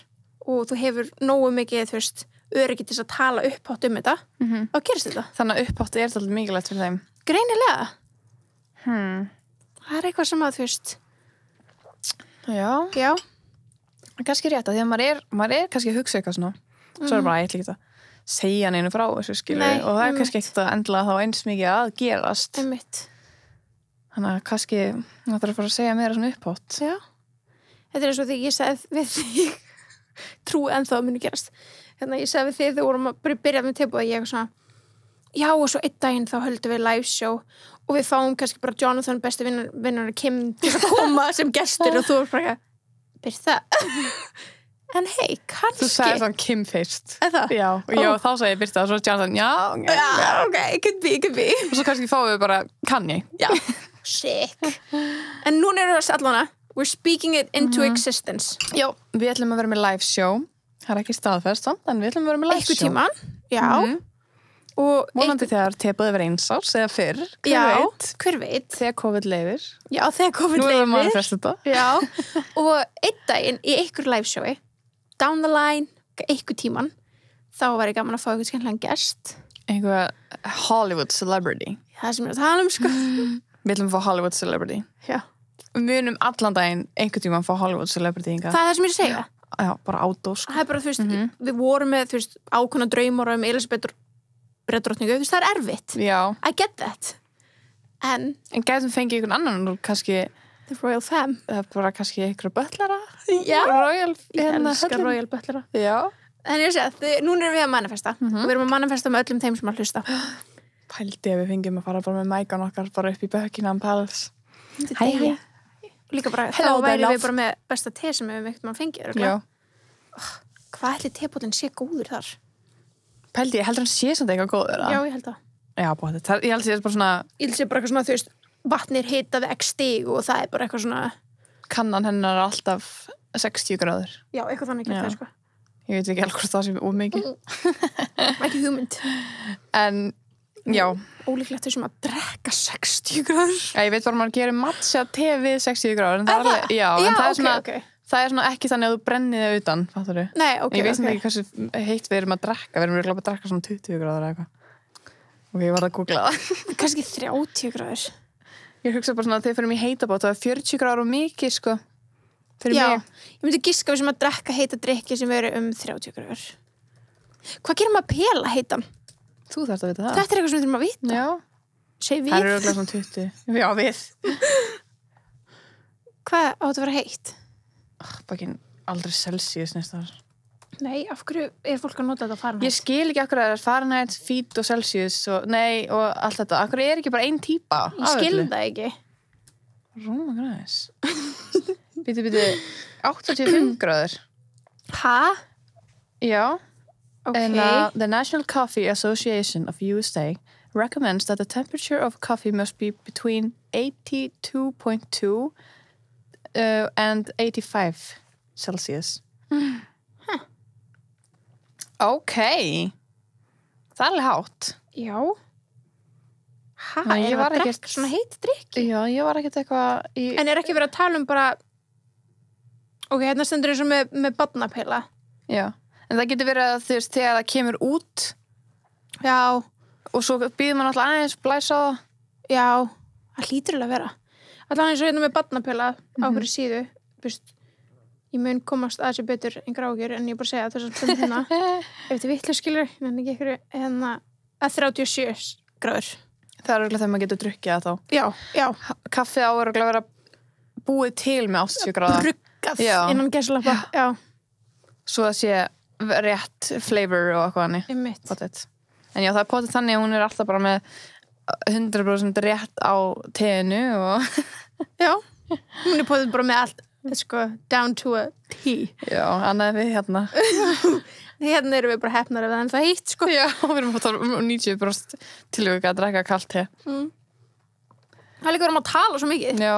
og þú hefur nógu mikið, þú veist, öryggi til að tala upphátt þetta, þá gerist þetta. Þannig að upphátt er þetta mikilvægt fyrir þeim. Greinilega. Það er eitthvað sem að, þú veist. Já. Kannski rétt að því að maður er kannski að hugsa eitthvað svona. Svo er bara, ég ætla ekki að segja neinu frá þessu, skilur. Og það er kannski ekkert að endilega þá eins mikið að gerast. Þannig að kannski það þarf að fara að segja meira svona upphátt. Já. Þetta er svo því ég sagði við þig trú ennþá að muni gerast. Þannig að ég sagði við þig þegar vorum að byrja með tilbúið ég svona, já og svo einn daginn þá höldum við live show og við fáum kannski bara Jonathan besti vinnar Kim til að koma sem gestur og þú er bara byrð það. En hei, kannski. Þú sagði svona Kim fyrst. Eða? Já, og þá sagði ég byrst það og svo Jonathan, já, ok, could be. Og svo kannski fáum við bara Kanye. Já. Sick. En núna erum við allana we're speaking it into existence. Já, við ætlum að vera með live show. Það er ekki staðfest samt, en við ætlum að vera með live show. Eitthvað tímann, já. Vonandi þegar teboðið verið 1 árs eða fyrr, hver veit þegar COVID leyfir. Já, þegar COVID leyfir. Nú erum maður fyrst þetta. Já, og einn daginn í einhver liveshowi, down the line, einhver tíman, þá var ég gaman að fá einhvern skemmtilegan gest. Einhver Hollywood celebrity. Það sem ég að tala sko. Við ætlum að fá Hollywood celebrity. Já. Við munum allan daginn einhvern tíma að fá Hollywood celebrity inga. Það sem ég að segja. Já, bara ádós. Það bara, þú veist, við vorum með, þú veist, ákveðna draumar Elísabet Bretadrottningu, þú veist, það erfitt. Já. I get that. En gætum fengið einhvern annan og kannski the royal fam. Það er bara kannski einhverja bötlara. Já. Royal. Ég elskar royal bötlara. Já. En ég sé að núna erum við að manifesta. Og við erum að manifesta með öllum þeim sem að hlusta. Pældi ef við fengjum að fara bara með mækan okkar bara upp í Buckingham Palace. Hæ. Líka bara, þá væri við bara með besta te sem við veikt maður fengið. Já. Hvað ætli tebóllinn sé góður þar? Pældi, ég heldur hann sé samt eitthvað góður. Já, ég held það. Já, bóðið. Ég held að það bara svona... Ég held að það bara eitthvað svona, þú veist, vatnir hitað x stig og það er bara eitthvað svona... Kannan hennar er alltaf 60 gráður. Já, eitthvað þannig ekki það, sko. Ég veit ekki alveg hvort það sé ómikið. Ekki hugmynd. En, já. Ólíklegt þessum að drekka 60 gráður. Já, ég veit bara að maður gerir matcha te við 60 gráður. En það er já, en það er svona... Það er svona ekki þannig að þú brennið það utan, fattur þú? Nei, ok. Ég veit ekki hversu heitt við erum að drekka. Við erum að drekka svona 20 gráður eða eitthvað. Og ég var að googla það. Kannski 30 gráður. Ég hugsa bara svona að þegar fyrir mig heitabót, það er 40 gráður og mikið, sko. Fyrir mig. Ég myndi giska við sem að drekka heita drykki sem veri 30 gráður. Hvað gerum að pela heitan? Þú þarft að vita það. Þetta er eitthvað sem við þurfum að vita. Já. Segir við. Það eru örugglega svona 20. Já, við. Hvað áttu að vera heitt? Bakinn aldrei Celsius næstar. Nei, af hverju er fólk að nota þetta á Fahrenheit? Ég skil ekki af hverju það er Fahrenheit, feet og Celsius og allt þetta. Af hverju er ekki bara ein típa? Ég skil það ekki. Róma græs. Býtu, 85 gráður. Hæ? Já. Ok. And, the National Coffee Association of USA recommends that the temperature of coffee must be between 82.2 and 85 Celsius. Ok. Það er alveg hátt. Já. Hæ, ég var að ekkert drekka svona heit drykki? Já, ég var ekkert eitthvað í... En er ekki verið að tala bara ok, hérna stendur eins og með barnapela. Já, en það getur verið að þegar það kemur út Já. Og svo býður maður alltaf aðeins blæsa á það. Já, það hlýtur að vera. Alltaf eins og hérna með barnapela á hverju síðu, veist, ég mun komast að þessi betur engar ágjör en ég bara segja þess að spöndum hérna ef þetta vitlega skilur, en ekki einhverju hérna að 37 gráður. Það er örugglega þegar maður getur drukkið það þá. Já. Kaffið á örugglega að vera búið til með 80 gráða. Bruggað innan gæsalappa. Já. Svo það sé rétt flavor og eitthvað hannig. Einmitt. Pottet. En já, það er pottet þannig að hún er alltaf bara með 100% rétt á teinu og... Já, hún er pottet bara með allt, sko, down to a T. Já, annað við hérna. Hérna erum við bara hefnar ef það en það heitt, sko. Já, við erum að tala 90% tilvíka að drekka kalt te. Það er líka verið að tala svo mikið. Já,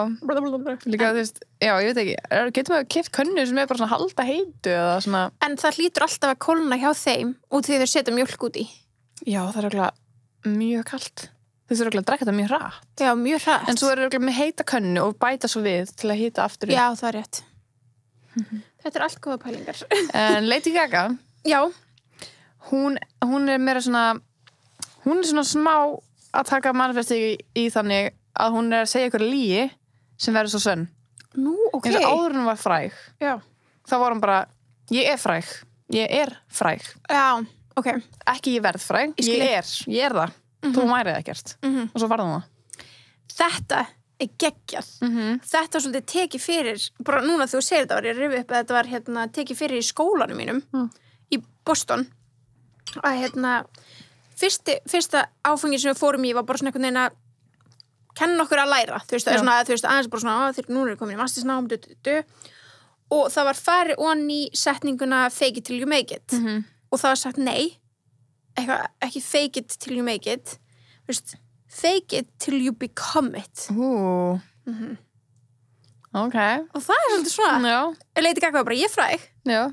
líka þú veist, já, ég veit ekki, getum við að keypt könnu sem er bara svona halda heitu eða svona... En það hlýtur alltaf að kólna hjá þeim út því þau setja mjólk út í. Já, það er örugglega mjög kalt. Þau þurfa örugglega að drekka þetta mjög hratt. Já, mjög hratt. En svo er örugglega með heita könnu og bæta svo við til að hita aftur í. Já, það er rétt. Þetta er allt góða pælingar. En Lady Gaga, já, hún er meira svona, hún er svona smá að taka manifesti í þannig að hún er að segja ykkur lygi sem verður svo sönn. Nú, ok. Eins og áður hún var fræg. Já. Þá var hún bara, ég er fræg. Já, ok. Ekki ég verð fræg, ég er það. Þú mærið ekkert. Og svo varð hún það. Þetta er geggjað. Þetta var svolítið tekið fyrir, bara núna þegar þú segir þetta var ég rifið upp að þetta var hérna, tekið fyrir í skólanum mínum í Boston. Að fyrsta áfengi sem við fórum í var bara svona einhvern veginn að kenna okkur að læra. Þú veist, aðeins bara svona, nú er komin í mastersnám, og það var farið onni í setninguna fake it till you make it. Og það var sagt nei, ekki fake it till you make it, veist, fake it till you become it. Ok. Og það er svolítið svona. Já. Lady Gaga var bara, ég er fræg. Já.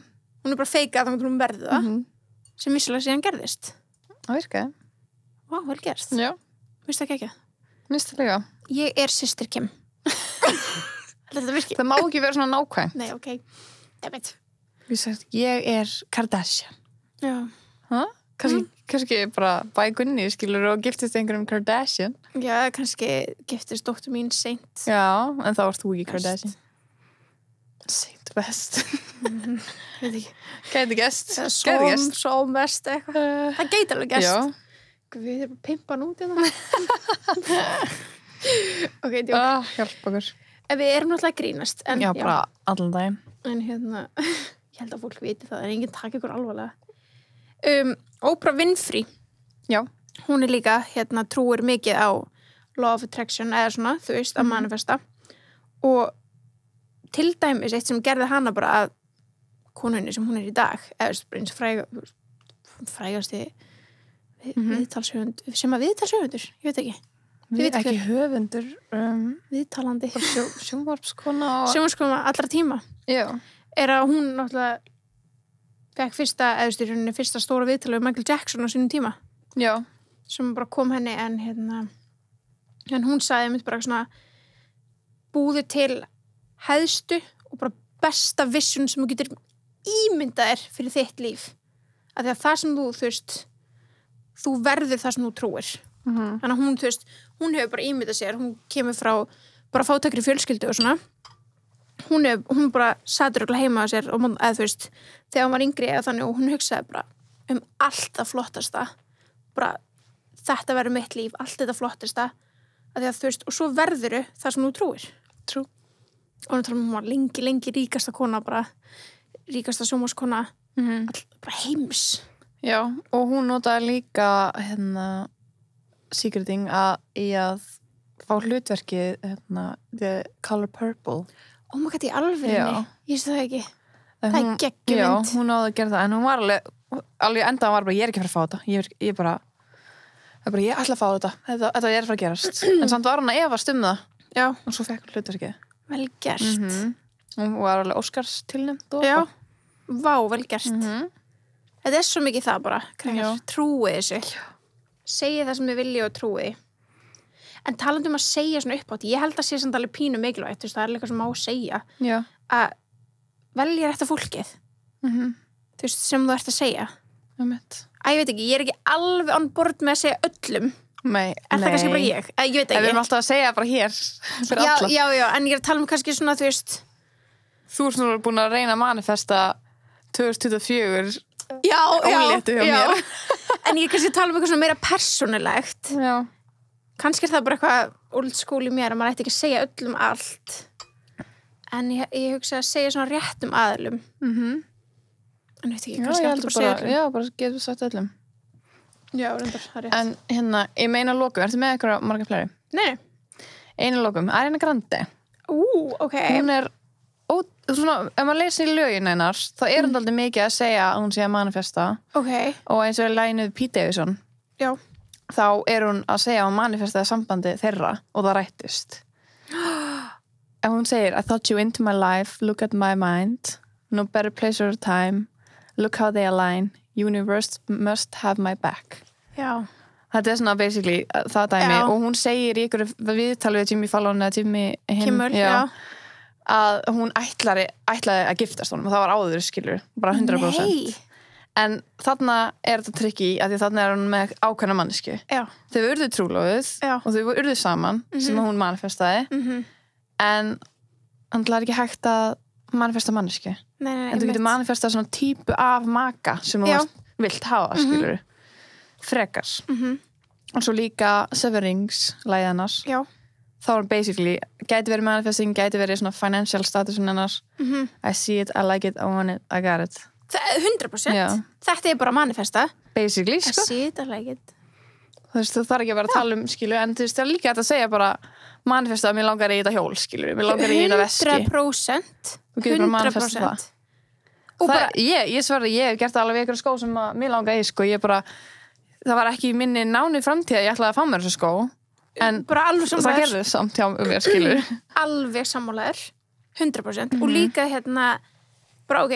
Hún er bara feikað þannig að hún verði það, sem vissulega síðan gerðist. Það virkaði. Vá, vel gert. Já. Vist það ekki? Minnst það líka. Ég er systir Kim. Þetta virkir. Það má ekki vera svona nákvæmt. Nei, ok. Ég er Kardashian. Já. Kannski bara bæ Gunni, skilur, og giftist einhverjum Kardashian. Já, kannski giftist dóttur mín seint. Já, en þá varst þú ekki Kardashian. Seint best. Veit ekki. Gæti gest. Svo mest eitthvað. Það gæti alveg gest. Já. Við erum pimpan út í það. Ok, djók. Hjálp okkur. Við erum náttúrulega grínast. En, já, bara allan daginn. En ég held að fólk viti það, en enginn taka ykkur alvarlega. Oprah Winfrey. Já. Hún er líka, trúir mikið á law of attraction, eða svona, þú veist, að manifesta. Og til dæmis eitt sem gerði hana bara að konunni sem hún er í dag, eða eins frægasti viðtalshöfund, sem að viðtalshöfundur, ég veit ekki. Ekki höfundur. Viðtalandi. Sjónvarpskona. Sjónvarpskona allra tíma. Já. Er að hún náttúrulega fekk fyrsta stóra viðtali við Michael Jackson á sínum tíma. Já. Sem bara kom henni en hún sagði mitt bara svona búðu til hæðstu og bara besta vision sem þú getur ímyndað þér fyrir þitt líf. Af því að það sem þú veist, þú verður það sem þú trúir. Þannig að hún, hún hefur bara ímyndað sér, hún kemur frá bara fátækri fjölskyldu og svona. Hún bara satur örugglega heima á sér og eða þú veist, þegar hún var yngri eða þannig og hún hugsaði bara allt það flottasta. Bara þetta verður mitt líf, allt þetta flottasta. Af því að þú veist, og svo verðuru það sem þú trúir. Trú. Og hún var lengi ríkasta kona, bara ríkasta sjónvarpskona, bara heims. Já, og hún notaði líka secreting í að fá hlutverkið The Color Purple. Oh my god, í alvörinni. Ég veist það ekki. Það er geggjumynd. Já, hún náði að gera það, en hún var alveg endaðan var bara, ég er ekki að fara að fá þetta. Ég ætla að fá þetta. Þetta er að fara að gerast. En samt var hún að efast það. Já. Og svo fekk hún hlutverkið. Vel gert. Hún var alveg Óskars tilnefnd og já. Vá, vel gert. Þetta er svo mikið það bara, krakkar. Trúið þessu. Segið það sem þið vilja og trúið. En talandi að segja svona upp átt, ég held að sé samt alveg pínu mikilvægt, það er eitthvað sem má segja. Já. Að velja rétta fólkið. Þú veist, sem þú ert að segja. Ég veit ekki, ég er ekki alveg on board með að segja öllum. Nei. Er það kannski bara ég? Ég veit ekki. En við erum alltaf að segja bara hér fyrir alla. Já, en ég er að tala kannski svona, þú veist. Þú ert svona búin að reyna að manifesta 2024 Já. Óléttu hjá mér. En ég er kannski að tala eitthvað svona meira persónulegt. Já. Kannski er það bara eitthvað old school í mér að maður ætti ekki að segja öllum allt. En ég hugsa að segja svona réttum aðlum. En veit ekki, kannski alltaf bara segja öllum. Já, bara getur sagt öllum. Já, reyndar, það er rétt. En ég meina lokum, ertu með eitthvað marga fleiri? Nei. Einu lokum, Ariana Grande. Ok. Hún er, svona, ef maður lesi í lögin hennar, þá er hún aldrei mikið að segja að hún sé að manifesta. Ok. Og eins og er lagið Pete Davidson. Já. Þá er hún að segja að hún manifestaði sambandi þeirra og það rættist. Ef hún segir, I thought you into my life, look at my mind, no better place or time, look how they align, universe must have my back. Já. Þetta er svona basically það dæmi og hún segir í ykkur viðtali við Jimmy Fallon eða Jimmy Kimmel, já. Að hún ætlaði að giftast honum og það var áður, skilur, bara 100%. Nei. En þarna er þetta trikki að því þarna er hún með ákveðna mannesku. Já. Þau urðu trúlófið og þau urðu saman sem hún manifestaði en hann er ekki hægt að manifesta mannesku. Nei, en þú getur manifestað svona típu af maka sem þú vilt hafa, skilur. Frekar. Og svo líka Severings lagið hennar. Já. Þá er basically, gæti verið manifesting, gæti verið svona financial statusin hennar. I see it, I like it, I want it, I got it. 100%. Já. Þetta er bara manifesta. Basically, sko. I see it, I like it. Þú veist, þú þarf ekki að vera að tala skilu, en þú veist, það er líka að segja bara manifesta að mér langar í þetta hjól, skilu, mér langar í þetta veski. 100%. Þú getur bara manifesta það. Og bara, ég sverði, ég hef gert það alveg við ykkur skó sem mér langar í, sko, ég bara, það var ekki í minni náni framtíð að ég ætlaði að fá mér þessu skó, en það gerði samt hjá mér, skilu. Alveg sammálaður, 100%. Og líka bara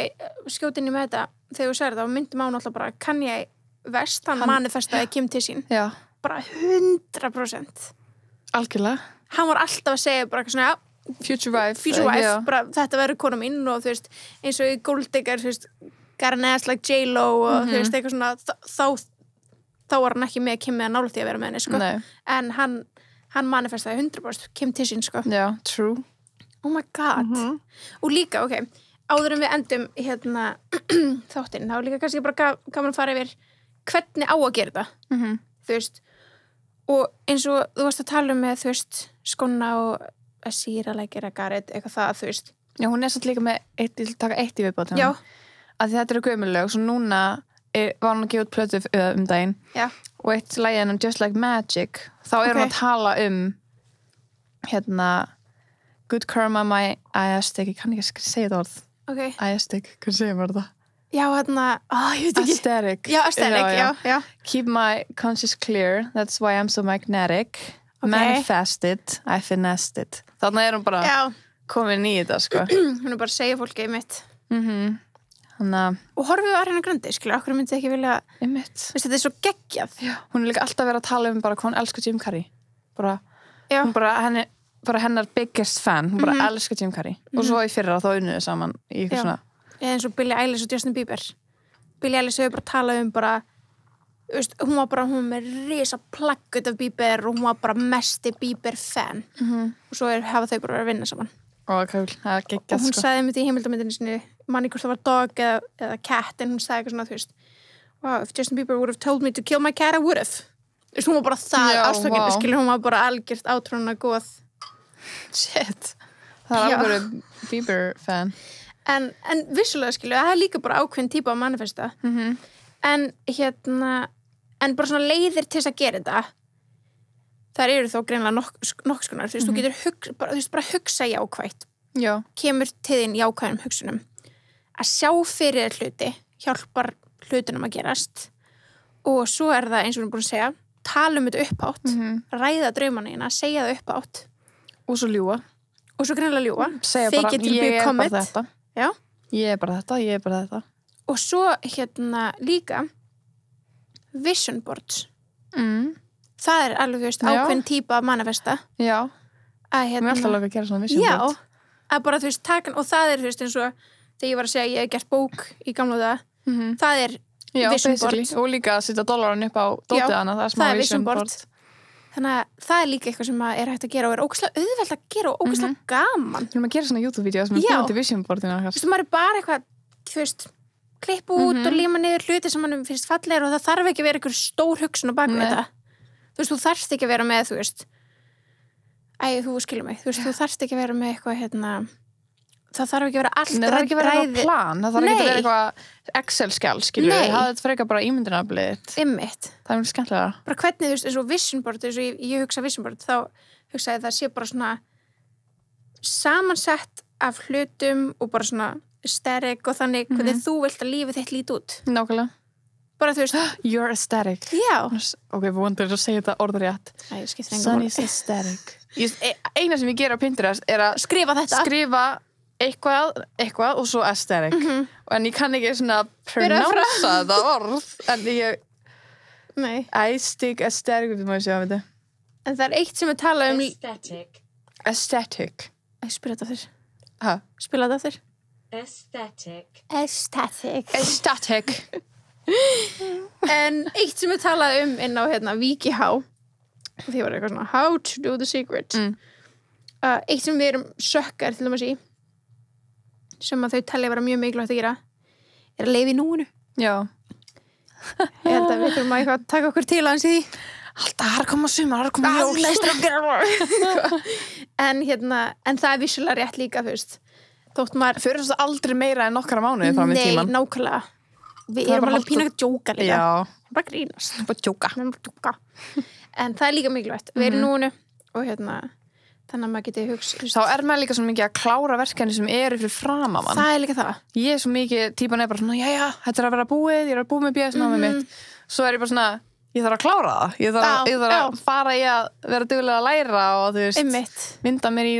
skjótinni með þetta þegar þú segir það og myndum á náttúrulega bara Kanye West, hann manifestaði Kim til sín. Já. bara 100%. Algjörlega. Hann var alltaf að segja bara eitthvað svona, Future wife, bara þetta verður kona mín og þú veist, eins og í Gold Digger, þú veist, got an ass like J-Lo og þú veist, eitthvað svona, þá var hann ekki með Kim með að nála því að vera með henni, sko. En hann manifestaði 100% Kim til sín, sko. Já, true. Oh my god. Og líka, ok, áður en við endum hérna þáttinn, þá líka kannski bara gaman að fara yfir hvernig á að gera þetta. Þú veist, og eins og þú varst að tala með, þú veist, skona og að síra leikir að Garrett, eitthvað það, þú veist. Já, hún satt líka með taka eitt í viðbót. Já. Að því þetta eru gömulög, svo núna var hún að gefa út plötu daginn. Já. Og eitt lagið hennar Just Like Magic, þá hún að tala hérna Good Karma, my Ayastic, ég kann ekki segja þetta orð. Ok. Ayastic, hvað segir maður það? Já, hérna, ég veit ekki. Aesthetic. Já, aesthetic, já. Keep my conscience clear, that's why I'm so magnetic. Manifested, I finessed it. Þannig hún bara komin í þetta, sko. Hún bara að segja fólki mitt. Og horfið á Ariana Grande, skilur, okkur myndi ekki vilja þetta svo geggjað. Hún líka alltaf verið að tala bara hvað hún elskar Jim Carrey. Hún bara hennar biggest fan. Hún bara elskar Jim Carrey. Og svo í fyrra þá unnuðu saman í eitthvað svona. Eins og Billie Eilish og Justin Bieber. Billie Eilish hefur bara talað bara hún var með risa plaggut af Bieber og hún var bara mesti Bieber fan og svo hafa þau bara verið að vinna saman og hún sagði mér í heimildamyndinu sinni manni hvort það var dog eða cat en hún sagði eitthvað svona, þú veist wow, if Justin Bieber would have told me to kill my cat I would have hún var bara það ástökin skilur, hún var bara algjört átrúna góð shit, það alveg Bieber fan en vissulega skilur, það líka bara ákveðin típa að manifesta en bara svona leiðir til þess að gera þetta þar eru þó greinilega nokkskonar þú veist, þú getur bara hugsa jákvætt kemur til þín jákvæðum hugsunum að sjá fyrir hluti hjálpar hlutunum að gerast og svo er það eins og við erum búin að segja tala þetta uppátt ræða draumanina, segja það uppátt og svo ljúga og svo greinilega ljúga segja bara, ég er bara þetta ég er bara þetta og svo líka vision boards það er alveg, þú veist, ákveðin típa að manifesta mér er alltaf að gera svona vision board að bara, þú veist, og það er, þú veist, eins og þegar ég var að segja, ég hef gert bók í gamla það er vision board og líka að setja dollaran upp á dótið hana, það er smá vision board þannig að það er líka eitthvað sem er hægt að gera og er ógeðslega auðvelt að gera og ógeðslega gaman við erum að gera svona YouTube-vídeó sem er búin til vision boardina þú veist, maður er bara eitthvað, þú veist klippa út og líma niður hluti sem mann finnst fallegir og það þarf ekki að vera einhver stór hugsun á bak við þetta þú veist, þú þarft ekki að vera með, þú veist þú skilur mig, þú veist, þú þarft ekki að vera með eitthvað, það þarf ekki að vera allt það þarf ekki að vera eitthvað plan, það þarf ekki að vera eitthvað Excel-skjál, skilur það er þetta frekar bara ímyndunaraflið einmitt, það er mjög skemmtilega bara hvernig, þú veist, eins og vision board eins og ég hugsa vision board, þá hugsa ég það sé bara svona samansett af hlutum og bara svona aesthetic og þannig hvernig þú vilt að lífið þitt líti út nákvæmlega bara þú veist you're aesthetic ok, við vonum að segja þetta orðrétt Sunny's aesthetic eina sem ég gera á Pinterest er að skrifa eitthvað og svo aesthetic en ég kann ekki svona pronouncea þetta orð en ég aesthetic við má ég sjá þetta en það er eitt sem við tala um aesthetic spila þetta þér Aesthetic en eitt sem við talaði inn á WikiHow og því var eitthvað svona How to do the secret eitt sem við erum sökkar til dæmis í sem að þau telja vera mjög mikilvægt að gera er að lifa í núinu ég held að við þurfum að taka okkur til aðeins í því alltaf, það er að koma sumar, það er að koma jól en það er vissulega rétt líka, þú veist þótt maður fyrir þess að aldrei meira en nokkara mánuði frá með tíman nákvæmlega við erum alveg pínu að djóka líka bara grínast bara djóka en það er líka mikilvægt við erum núinu og þannig að maður geti hugsa þá er maður líka svo mikið að klára verkefni sem eru fyrir framan það er líka það ég er svo mikið, típan er bara svona, þetta er að vera búið ég er að búið með bjöðsnámið mitt svo er ég bara svona, ég þarf að klára það. Ég þarf að fara í að vera duglega að læra og þú veist, mynda mér í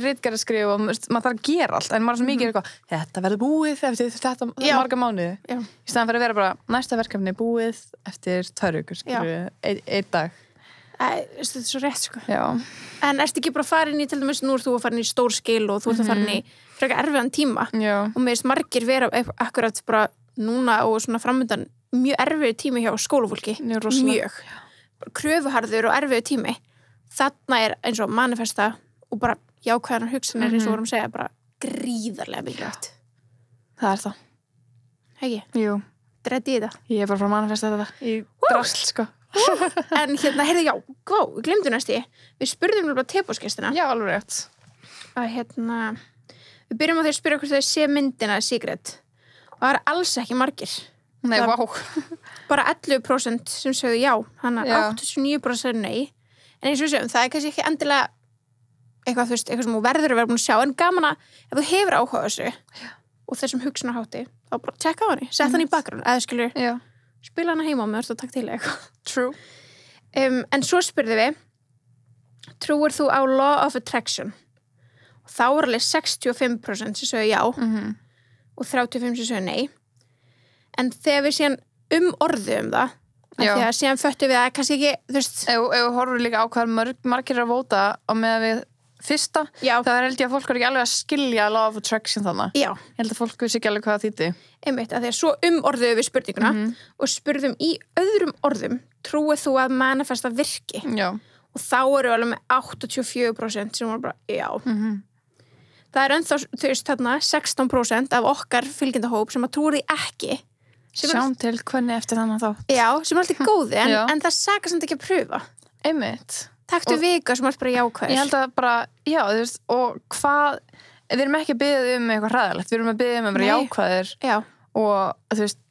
ritgerðarskrif og maður þarf að gera allt, en maður er svo mikið eitthvað, þetta verður búið eftir þetta marga mánuði. Í staðan fyrir að vera bara næsta verkefni búið eftir 2 vikur, einn dag. Þetta er svo rétt, sko. Já. En ertu ekki bara að fara inn í, til dæmis, nú þú að fara inn í stór skil og þú ert að fara inn í frekar erfiðan tíma. Já. Og mér finnst margir vera akkurat bara núna og svona framöndan mjög erfiður tími hjá skólafólki. Mjög. Kröfuharður og erfiður tími. Þarna er eins og manifesta og bara jákvæðanar hugsanir eins og vorum að segja bara gríðarlega mikilvægt. Það er það. Hegi? Jú. Dreddi í þetta? Ég er bara frá manifesta þetta. Í drasl, sko. En heyrðu, já, við glemdu næsti. Við spurðum bara tepósgestina. Já, alveg rétt. Að við byrjum á því að spyrja hvort þau sé myndina Secret. Og það er alls ekki margir. Nei, vá. Bara 11% sem sögðu já, hann er 89% nei. En eins og við segjum, það er kannski ekki endilega eitthvað, þú veist, eitthvað sem þú verður að vera búin að sjá, en gaman að ef þú hefur áhuga á þessu og þessum hugsunarhátti, þá bara tjekka á henni, sett hann í bakgrunn, eða skilur spila hana heima með þess að takk til eitthvað. True. En svo spurðum við, trúir þú á Law of Attraction? Og þá er alveg 65% sem sögðu já og 35% sem sögðu nei. En þegar við síðan orðum það, því að síðan föttum við að kannski ekki, þú veist... Ef við horfum líka á hvað margir að vóta á meðan við fyrsta, það er held ég að fólk er ekki alveg að skilja Law of Attraction þannig. Já. Ég held að fólk vissi ekki alveg hvað það þýddi. Einmitt, að því að svo orðum við spurninguna og spurðum í öðrum orðum, trúið þú að manifesta virki? Já. Og þá eru alveg með 84% sem var bara, já. Það er ennþá, þú veist, þarna 16% af okkar fylgjendahóp sem að trúi því ekki. Sjáum til hvernig eftir þannig þá. Já, sem er alltaf góði, en það sakar samt ekki að pröfa. Einmitt. Taktu vika sem er bara jákvæður. Ég held að bara, já, þú veist, og hvað, við erum ekki að biðja eitthvað hræðilegt, við erum að biðja að vera jákvæður. Já. Og þú veist,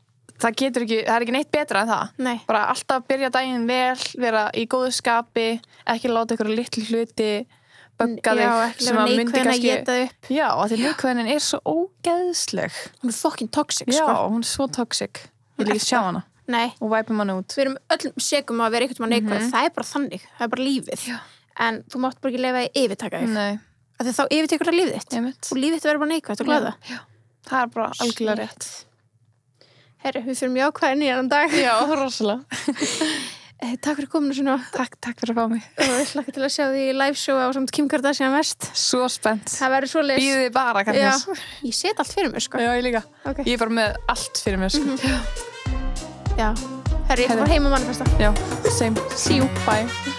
það er ekki neitt betra en það. Nei. Bara alltaf byrja daginn vel, vera í góðu skapi, ekki láta ykkur litlu hluti bögga þig sem að myndi kannski já, og því neikvæðin er svo ógeðsleg, hún er fucking toxic já, hún er svo toxic, ég vil ekki sjá hana og væpum hana út. Við erum öllum segum að vera einhvern veginn neikvæð, það er bara þannig, það er bara lífið en þú mátt bara ekki leyfa að yfirtaka þig af því þá yfirtekur það lífið þitt og lífið þitt verður bara neikvæð og glada. Það er bara algjörlega rétt. Herru, við fyrir jákvæðin í annan dag. Já, rosalega. Takk fyrir kominu svona. Takk fyrir að fá mig. Og ég hlakka til að sjá því í live show á samt Kim Kardashian Vest. Svo spennt. Það verður svo leys. Býðið bara, kannski. Já, ég set allt fyrir mér, sko. Já, ég líka. Okay. Ég er bara með allt fyrir mér, sko. Já. Herri, ég ætla bara heim og manifesta. Já, same. See you. Bye.